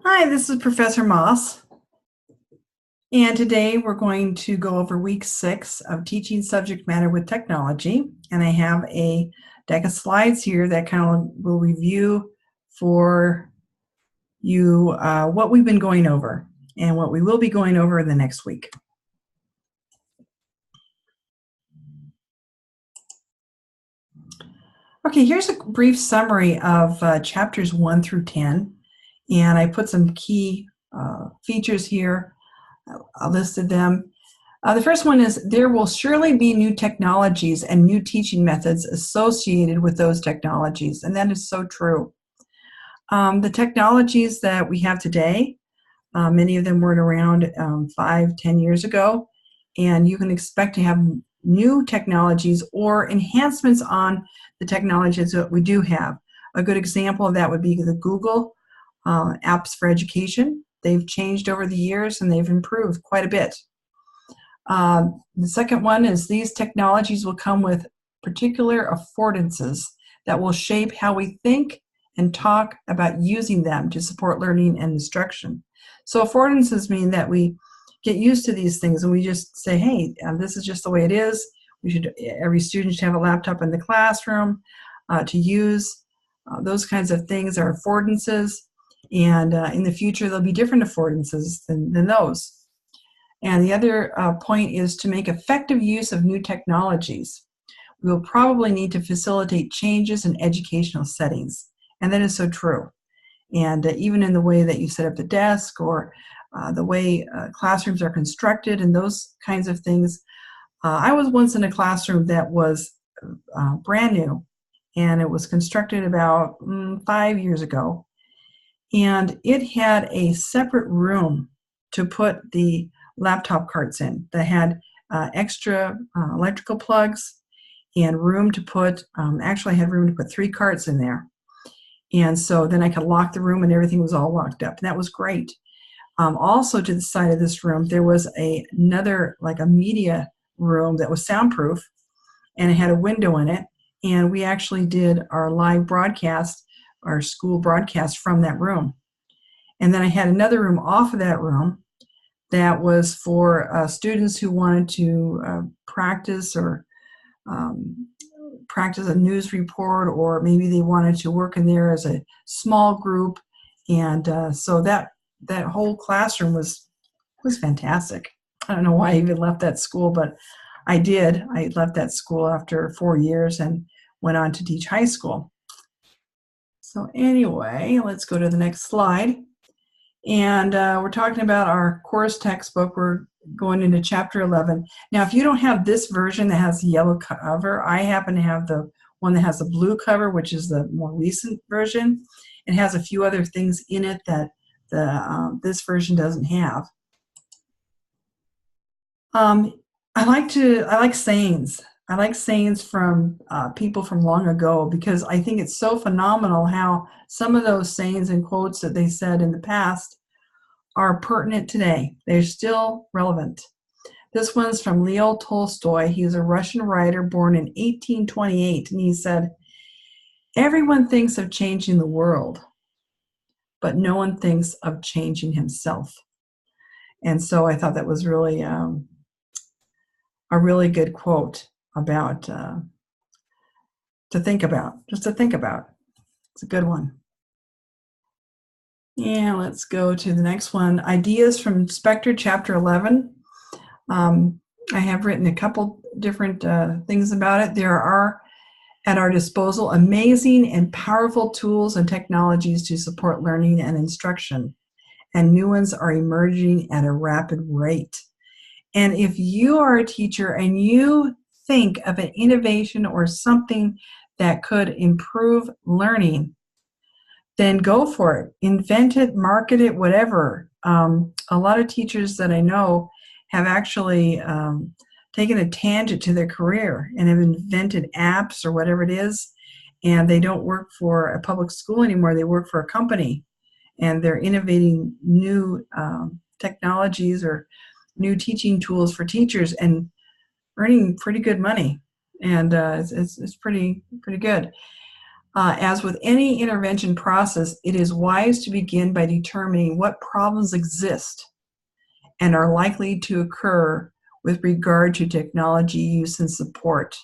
Hi, this is Professor Moss, and today we're going to go over week 6 of teaching subject matter with technology. And I have a deck of slides here that kind of will review for you what we've been going over and what we will be going over in the next week. Okay, here's a brief summary of chapters 1 through 10, and I put some key features here. I listed them. The first one is there will surely be new technologies and new teaching methods associated with those technologies, and that is so true. The technologies that we have today, many of them weren't around 5-10 years ago, and you can expect to have new technologies or enhancements on the technologies that we do have. A good example of that would be the Google apps for education. They've changed over the years and they've improved quite a bit. The second one is these technologies will come with particular affordances that will shape how we think and talk about using them to support learning and instruction. So affordances mean that we get used to these things and we just say, hey, this is just the way it is. Every student should have a laptop in the classroom to use. Those kinds of things are affordances, and in the future there'll be different affordances than those. And the other point is to make effective use of new technologies. We will probably need to facilitate changes in educational settings, and that is so true. And even in the way that you set up the desk or the way classrooms are constructed and those kinds of things. I was once in a classroom that was brand new, and it was constructed about 5 years ago. And it had a separate room to put the laptop carts in that had extra electrical plugs and room to put, actually I had room to put 3 carts in there. And so then I could lock the room and everything was all locked up. And that was great. Also to the side of this room, there was another, like a media room that was soundproof, and it had a window in it. And we actually did our live broadcast, our school broadcast from that room. And then I had another room off of that room that was for students who wanted to practice a news report, or maybe they wanted to work in there as a small group. And so that whole classroom was fantastic. I don't know why I even left that school, but I did. I left that school after 4 years and went on to teach high school. So anyway, let's go to the next slide. And we're talking about our course textbook. We're going into chapter 11. Now, if you don't have this version that has the yellow cover, I happen to have the one that has the blue cover, which is the more recent version. It has a few other things in it that this version doesn't have. I like sayings. I like sayings from people from long ago, because I think it's so phenomenal how some of those sayings and quotes that they said in the past are pertinent today. They're still relevant. This one's from Leo Tolstoy. He's a Russian writer born in 1828, and he said, "Everyone thinks of changing the world, but no one thinks of changing himself." And so I thought that was really a really good quote about to think about. It's a good one. Yeah, let's go to the next one. Ideas from Spectre, chapter 11. I have written a couple different things about it. There are at our disposal amazing and powerful tools and technologies to support learning and instruction, and new ones are emerging at a rapid rate. And if you are a teacher and you think of an innovation or something that could improve learning, then go for it. Invent it, market it, whatever. A lot of teachers that I know have actually taken a tangent to their career and have invented apps or whatever it is, and they don't work for a public school anymore. They work for a company, and they're innovating new technologies or new teaching tools for teachers and earning pretty good money. And it's pretty good. As with any intervention process, it is wise to begin by determining what problems exist and are likely to occur with regard to technology use and support,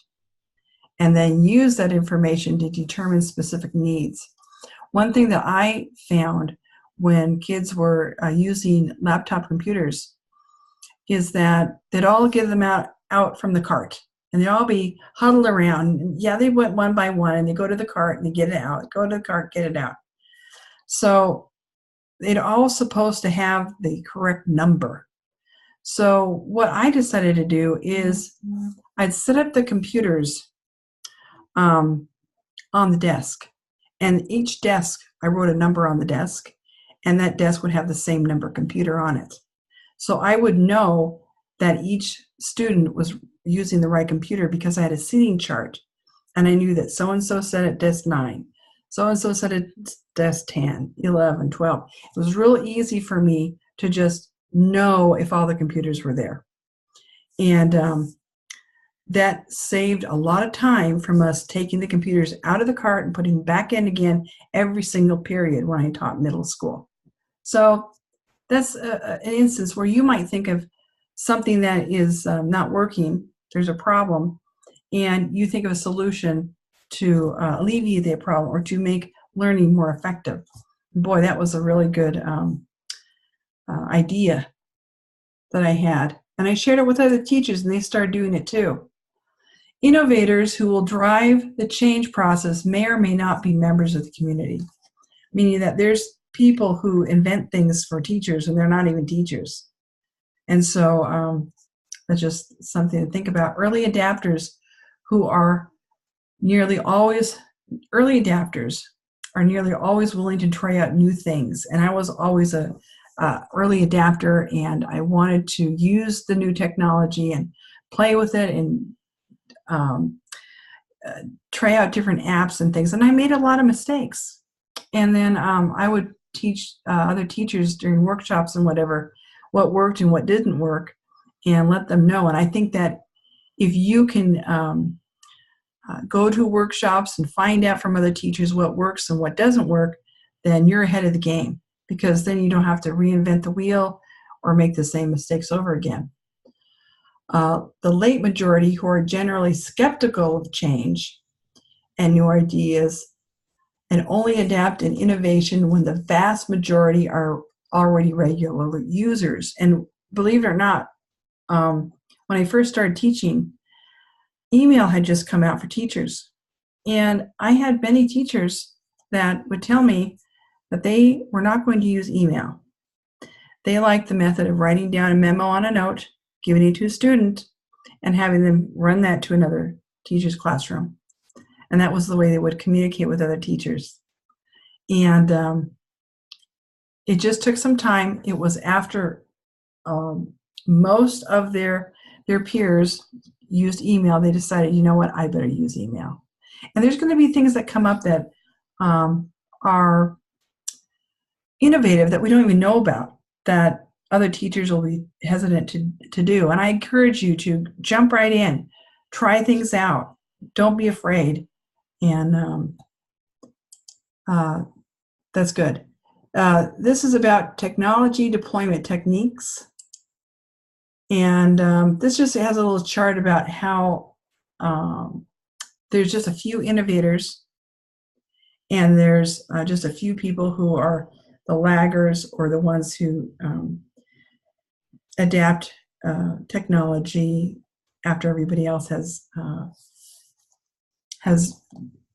and then use that information to determine specific needs. One thing that I found when kids were using laptop computers is that they'd all get them out from the cart, and they'd all be huddled around. Yeah, they went one by one, and they go to the cart and they get it out, go to the cart, get it out. So they're all supposed to have the correct number. So what I decided to do is I'd set up the computers on the desk, and each desk, I wrote a number on the desk, and that desk would have the same number computer on it. So I would know that each student was using the right computer because I had a seating chart, and I knew that so-and-so sat at desk 9, so-and-so sat at desk 10, 11, 12. It was real easy for me to just know if all the computers were there. And that saved a lot of time from us taking the computers out of the cart and putting them back in again every single period when I taught middle school. So that's an instance where you might think of something that is not working, there's a problem, and you think of a solution to alleviate that problem or to make learning more effective. Boy, that was a really good idea that I had. And I shared it with other teachers, and they started doing it too. Innovators who will drive the change process may or may not be members of the community, meaning that there's people who invent things for teachers and they're not even teachers. And so that's just something to think about. Early adapters are nearly always willing to try out new things. And I was always a early adapter, and I wanted to use the new technology and play with it and try out different apps and things. And I made a lot of mistakes. And then I would teach other teachers during workshops and whatever what worked and what didn't work, and let them know. And I think that if you can go to workshops and find out from other teachers what works and what doesn't work, then you're ahead of the game, because then you don't have to reinvent the wheel or make the same mistakes over again. The late majority, who are generally skeptical of change and new ideas, and only adapt in innovation when the vast majority are already regular users. And believe it or not, when I first started teaching, email had just come out for teachers. And I had many teachers that would tell me that they were not going to use email. They liked the method of writing down a memo on a note, giving it to a student, and having them run that to another teacher's classroom. And that was the way they would communicate with other teachers. And it just took some time. It was after most of their peers used email, they decided, you know what, I better use email. And there's going to be things that come up that are innovative that we don't even know about, that other teachers will be hesitant to do. And I encourage you to jump right in, try things out, don't be afraid. And that's good. This is about technology deployment techniques. And this just has a little chart about how there's just a few innovators, and there's just a few people who are the laggers, or the ones who adapt technology after everybody else has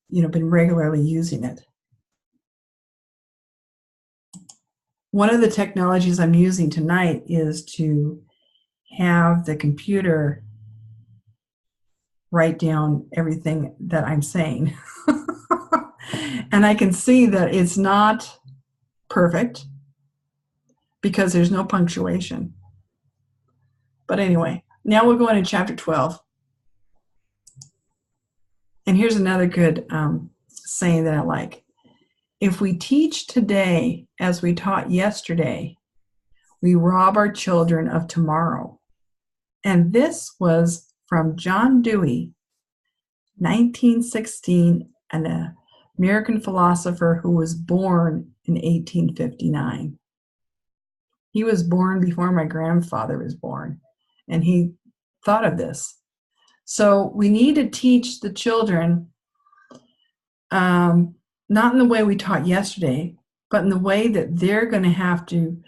been regularly using it. One of the technologies I'm using tonight is to have the computer write down everything that I'm saying. And I can see that it's not perfect because there's no punctuation. But anyway, now we'll go into chapter 12. And here's another good saying that I like. If we teach today as we taught yesterday, we rob our children of tomorrow. And this was from John Dewey, 1916, and a American philosopher who was born in 1859. He was born before my grandfather was born, and he thought of this. So we need to teach the children, not in the way we taught yesterday, but in the way that they're going to have to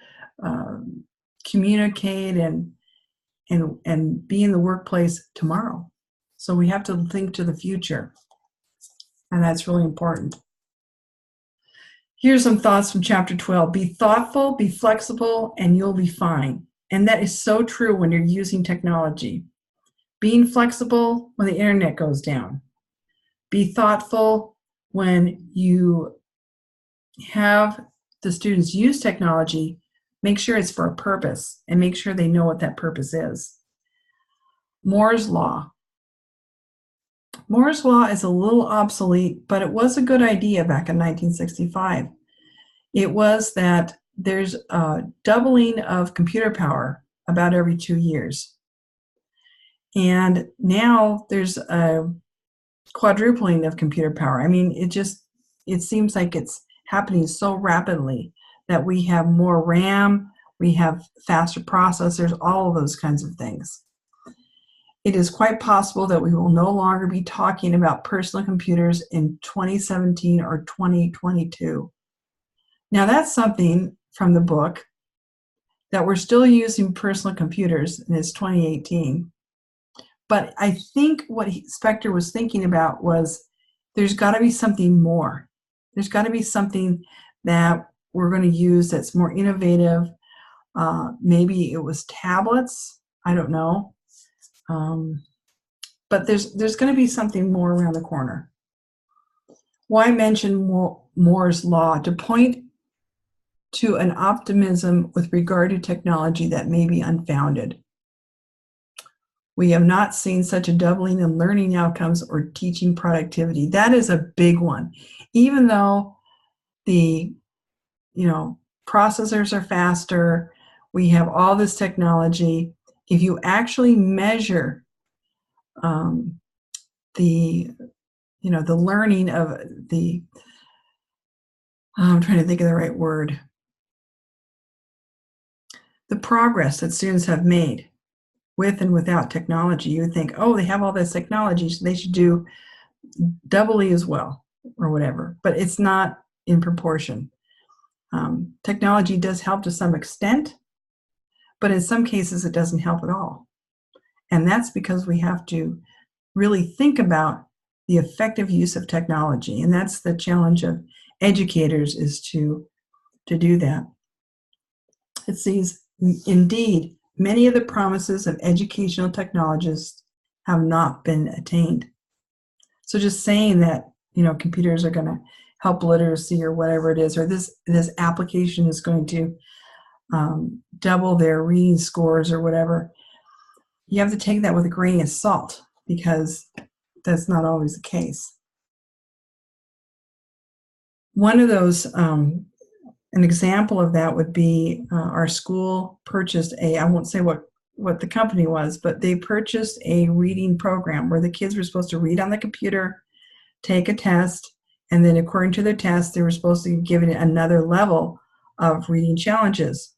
communicate and be in the workplace tomorrow. So we have to think to the future, and that's really important. Here's some thoughts from chapter 12. Be thoughtful, be flexible, and you'll be fine. And that is so true when you're using technology. Being flexible when the internet goes down. Be thoughtful when you have the students use technology. Make sure it's for a purpose and make sure they know what that purpose is. Moore's Law. Moore's Law is a little obsolete, but it was a good idea back in 1965. It was that there's a doubling of computer power about every 2 years. And now there's a quadrupling of computer power. I mean, it seems like it's happening so rapidly that we have more RAM, we have faster processors, all of those kinds of things. It is quite possible that we will no longer be talking about personal computers in 2017 or 2022. Now that's something from the book, that we're still using personal computers, and it's 2018. But I think what Spector was thinking about was there's got to be something more. There's got to be something that we're going to use that's more innovative. Maybe it was tablets. I don't know. But there's going to be something more around the corner. Why mention Moore's Law? To point to an optimism with regard to technology that may be unfounded. We have not seen such a doubling in learning outcomes or teaching productivity. That is a big one. Even though the processors are faster, we have all this technology. If you actually measure the learning of the, I'm trying to think of the right word, the progress that students have made with and without technology, you would think, oh, they have all this technology, so they should do doubly as well, or whatever. But it's not in proportion. Technology does help to some extent, but in some cases it doesn't help at all. And that's because we have to really think about the effective use of technology. And that's the challenge of educators, is to do that. It says, indeed, many of the promises of educational technologists have not been attained. So just saying that, computers are going to help literacy or whatever it is, or this application is going to double their reading scores or whatever, you have to take that with a grain of salt, because that's not always the case. One of those, an example of that would be our school purchased I won't say what the company was, but they purchased a reading program where the kids were supposed to read on the computer, take a test, and then according to their test, they were supposed to give it another level of reading challenges.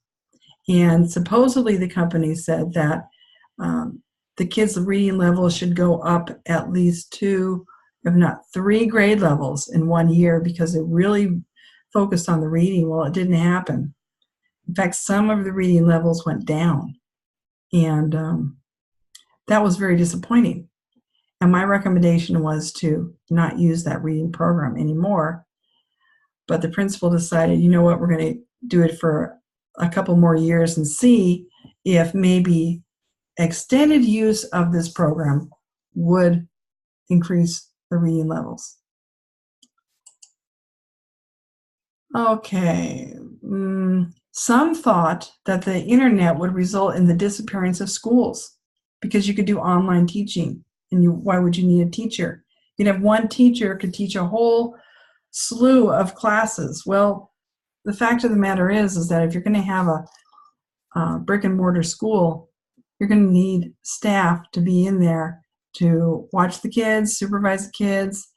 And supposedly the company said that the kids' reading level should go up at least 2, if not 3 grade levels in 1 year, because they really focused on the reading. Well, it didn't happen. In fact, some of the reading levels went down, and that was very disappointing. And my recommendation was to not use that reading program anymore. But the principal decided, you know what, we're going to do it for a couple more years and see if maybe extended use of this program would increase the reading levels. Okay. Some thought that the internet would result in the disappearance of schools because you could do online teaching. And why would you need a teacher? You'd have one teacher could teach a whole slew of classes. Well, the fact of the matter is that if you're going to have a brick and mortar school, you're going to need staff to be in there to watch the kids, supervise the kids,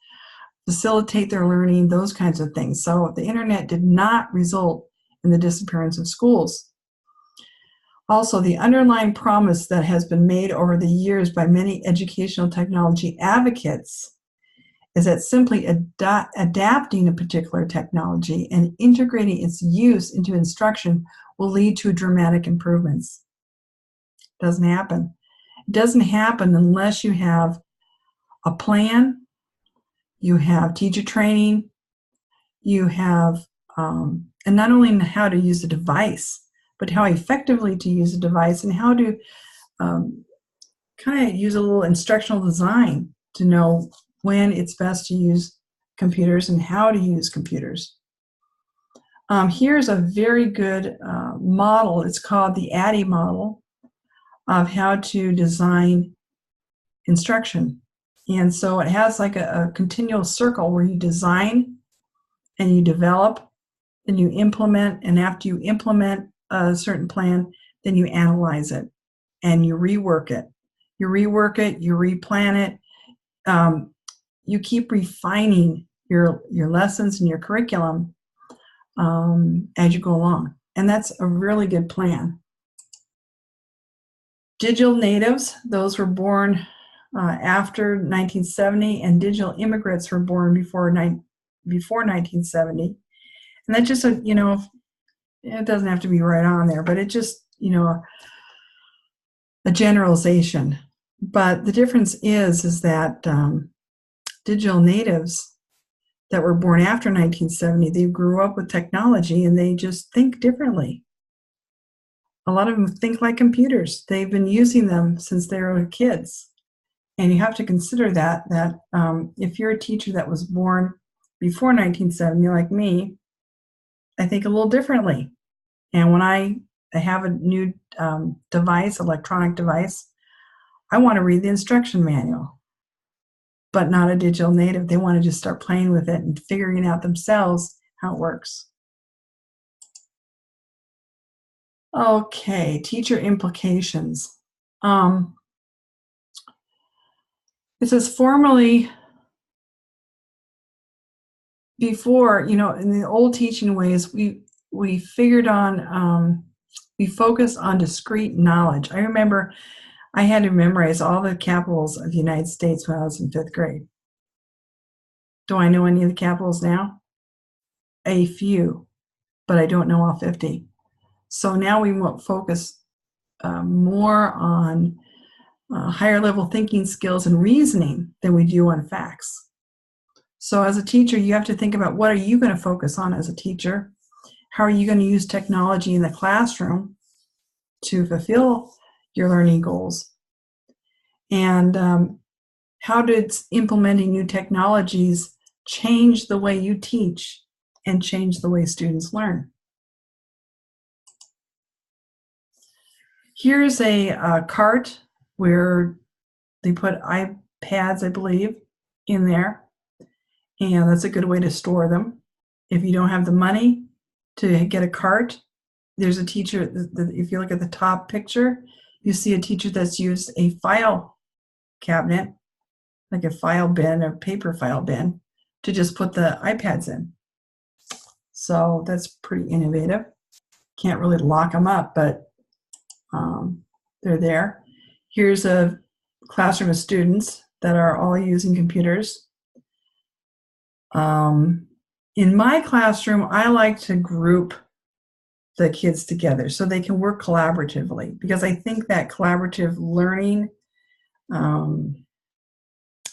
facilitate their learning, those kinds of things. So the internet did not result in the disappearance of schools. Also, the underlying promise that has been made over the years by many educational technology advocates is that simply adapting a particular technology and integrating its use into instruction will lead to dramatic improvements. Doesn't happen. It doesn't happen unless you have a plan, you have teacher training, you have, and not only how to use the device, but how effectively to use the device and how to kind of use a little instructional design to know when it's best to use computers and how to use computers. Here's a very good model. It's called the ADDIE model of how to design instruction. And so it has like a continual circle where you design and you develop and you implement, and after you implement a certain plan, then you analyze it and you rework it. You rework it, you replan it. You keep refining your lessons and your curriculum as you go along. And that's a really good plan. Digital natives, those were born after 1970, and digital immigrants were born before 1970. And that just, it doesn't have to be right on there, but it just, a generalization. But the difference is that digital natives that were born after 1970, they grew up with technology and they just think differently. A lot of them think like computers. They've been using them since they were kids. And you have to consider that if you're a teacher that was born before 1970, like me, I think a little differently. And when I have a new device, electronic device, I want to read the instruction manual, but not a digital native. They want to just start playing with it and figuring out themselves how it works. Okay, teacher implications. It says formally, before, in the old teaching ways, we figured on, we focused on discrete knowledge. I remember I had to memorize all the capitals of the United States when I was in 5th grade. Do I know any of the capitals now? A few, but I don't know all 50. So now we will focus more on higher level thinking skills and reasoning than we do on facts. So as a teacher, you have to think about, what are you going to focus on as a teacher? How are you going to use technology in the classroom to fulfill your learning goals? And how did implementing new technologies change the way you teach and change the way students learn? Here's a cart where they put iPads, I believe, in there. And that's a good way to store them. If you don't have the money to get a cart, there's a teacher, if you look at the top picture, you see a teacher that's used a file cabinet, like a file bin or paper file bin, to just put the iPads in. So that's pretty innovative. Can't really lock them up, but they're there. Here's a classroom of students that are all using computers. In my classroom, I like to group the kids together so they can work collaboratively, because I think that collaborative learning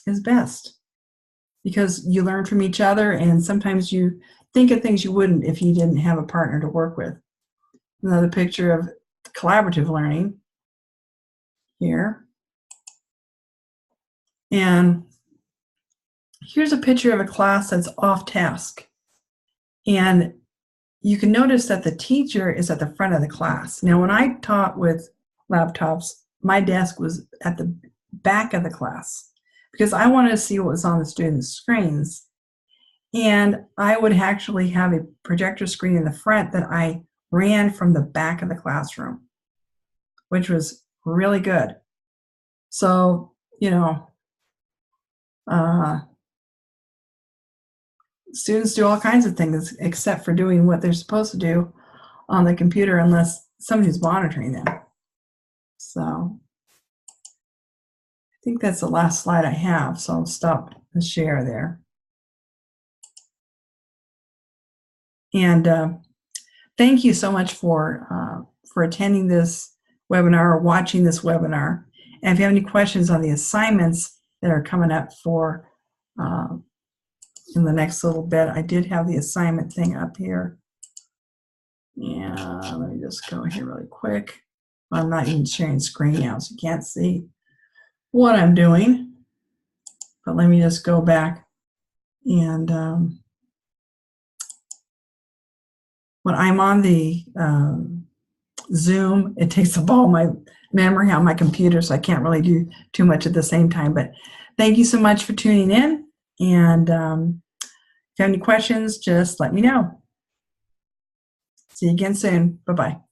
is best, because you learn from each other, and sometimes you think of things you wouldn't if you didn't have a partner to work with. Another picture of collaborative learning here. And here's a picture of a class that's off task. And you can notice that the teacher is at the front of the class. Now, when I taught with laptops, my desk was at the back of the class because I wanted to see what was on the students' screens. And I would actually have a projector screen in the front that I ran from the back of the classroom, which was really good. So, students do all kinds of things except for doing what they're supposed to do on the computer unless somebody's monitoring them. So I think that's the last slide I have, so I'll stop the share there. And thank you so much for attending this webinar or watching this webinar. And if you have any questions on the assignments that are coming up for in the next little bit, I did have the assignment thing up here. Yeah, let me just go here really quick. I'm not even sharing screen now, so you can't see what I'm doing. But let me just go back and when I'm on the Zoom, it takes up all my memory on my computer, so I can't really do too much at the same time. But thank you so much for tuning in. And if you have any questions, just let me know. See you again soon. Bye-bye.